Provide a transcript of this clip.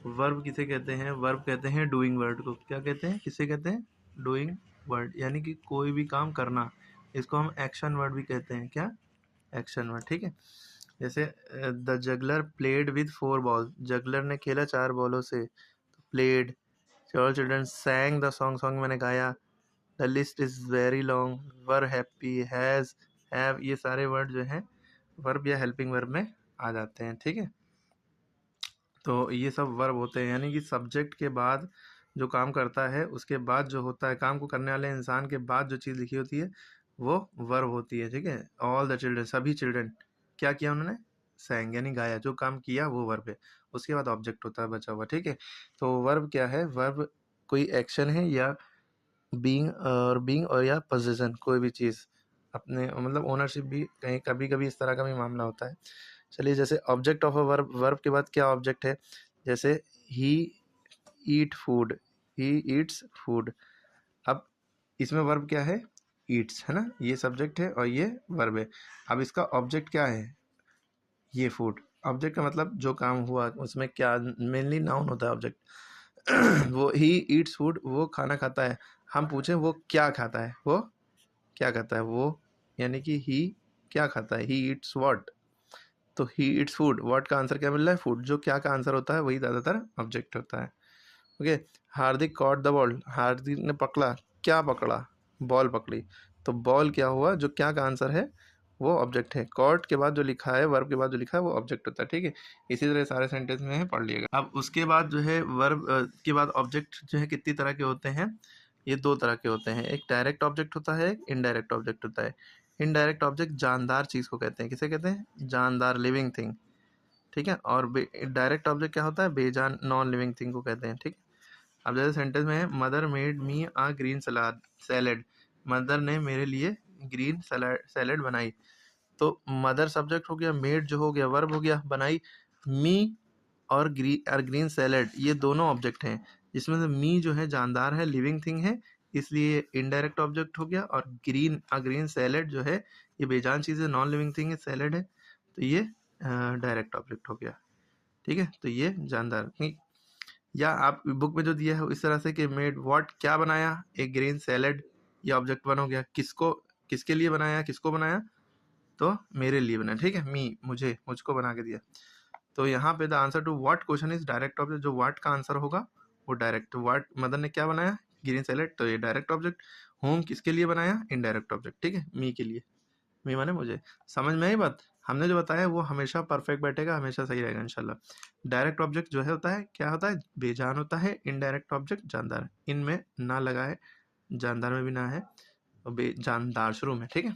Verb किसे कहते हैं? वर्ब कहते हैं डूइंग वर्ड को। क्या कहते हैं? किसे कहते हैं? डूइंग वर्ड, यानी कि कोई भी काम करना। इसको हम एक्शन वर्ड भी कहते हैं। क्या? Action word. ठीक है। जैसे the juggler played with 4 ball, juggler ने खेला 4 बॉलों से। Played. All children sang the song, song मैंने गाया। The list is very long, were happy, has, have, ये सारे वर्ड जो हैं वर्ब या हेल्पिंग वर्ब में आ जाते हैं। ठीक है। तो ये सब वर्ब होते हैं, यानी कि सब्जेक्ट के बाद जो काम करता है उसके बाद जो होता है, काम को करने वाले इंसान के बाद जो चीज़ लिखी होती है वो वर्ब होती है। ठीक है। ऑल द चिल्ड्रन, सभी चिल्ड्रन, क्या किया उन्होंने? सैंग, यानी गाया, जो काम किया वो वर्ब है। उसके बाद ऑब्जेक्ट होता है बचा हुआ। ठीक है। तो वर्ब क्या है? वर्ब कोई एक्शन है या बीइंग और या पोजीशन, कोई भी चीज़ अपने मतलब ओनरशिप भी कहीं कभी कभी इस तरह का भी मामला होता है। चलिए, जैसे object of a verb, verb के बाद क्या ऑब्जेक्ट है? जैसे he eat food, he eats food. अब इसमें वर्ब क्या है? ईट्स, है ना, ये सब्जेक्ट है और ये वर्ब है। अब इसका ऑब्जेक्ट क्या है? ये फूड। ऑब्जेक्ट का मतलब जो काम हुआ उसमें क्या, मेनली नाउन होता है ऑब्जेक्ट। वो ही ईट्स फूड, वो खाना खाता है। हम पूछें वो क्या खाता है, वो क्या खाता है वो, यानी कि ही क्या खाता है, ही ईट्स व्हाट। तो ही इट्स फूड, व्हाट का आंसर क्या मिल रहा है? फूड। जो क्या का आंसर होता है वही ज़्यादातर ऑब्जेक्ट होता है। Okay. Hardik caught the ball, Hardik ने पकड़ा, क्या पकड़ा? बॉल पकड़ी। तो बॉल क्या हुआ? जो क्या का आंसर है वो ऑब्जेक्ट है। कॉट के बाद जो लिखा है, वर्ब के बाद जो लिखा है वो ऑब्जेक्ट होता है। ठीक है। इसी तरह सारे सेंटेंस में है, पढ़ लिएगा। अब उसके बाद जो है वर्ब के बाद ऑब्जेक्ट जो है कितनी तरह के होते हैं? ये 2 तरह के होते हैं। एक डायरेक्ट ऑब्जेक्ट होता है, एक इनडायरेक्ट ऑब्जेक्ट होता है। इनडायरेक्ट ऑब्जेक्ट जानदार चीज़ को कहते हैं। किसे कहते हैं? जानदार, लिविंग थिंग। ठीक है। और डायरेक्ट ऑब्जेक्ट क्या होता है? बेजान, नॉन लिविंग थिंग को कहते हैं। ठीक है। अब जैसे सेंटेंस में है, मदर मेड मी आ ग्रीन सलाद सैलेड, मदर ने मेरे लिए ग्रीन सैलेड बनाई। तो मदर सब्जेक्ट हो गया, मेड जो हो गया वर्ब हो गया, बनाई। मी और ग्रीन सैलेड ये दोनों ऑब्जेक्ट हैं, जिसमें से मी जो है जानदार है, लिविंग थिंग है, इसलिए इनडायरेक्ट ऑब्जेक्ट हो गया। और ग्रीन सैलेड जो है ये बेजान चीज़ है, नॉन लिविंग थिंग है, सैलेड है, तो ये डायरेक्ट ऑब्जेक्ट हो गया। ठीक है। तो ये जानदार नहीं, या आप बुक में जो दिया है इस तरह से कि मेड व्हाट, क्या बनाया? एक ग्रीन सैलेड, ये ऑब्जेक्ट वन हो गया। किसको, किसके लिए बनाया, किसको बनाया? तो मेरे लिए बनाया। ठीक है। मी, मुझे, मुझको बना के दिया। तो यहाँ पे the answer to what question is direct object. जो व्हाट का आंसर होगा वो डायरेक्ट। व्हाट, मदर ने क्या बनाया? ग्रीन सैलेड, तो ये डायरेक्ट ऑब्जेक्ट। होम किसके लिए बनाया? Indirect object. ठीक है। मी के लिए, मी माने मुझे। समझ में आई बात? हमने जो बताया वो हमेशा परफेक्ट बैठेगा, हमेशा सही रहेगा इंशाल्लाह। डायरेक्ट ऑब्जेक्ट जो है होता है, क्या होता है? बेजान होता है। इनडायरेक्ट ऑब्जेक्ट जानदार, इनमें ना लगा है, जानदार में भी ना है, और बेजानदार शुरू में। ठीक है।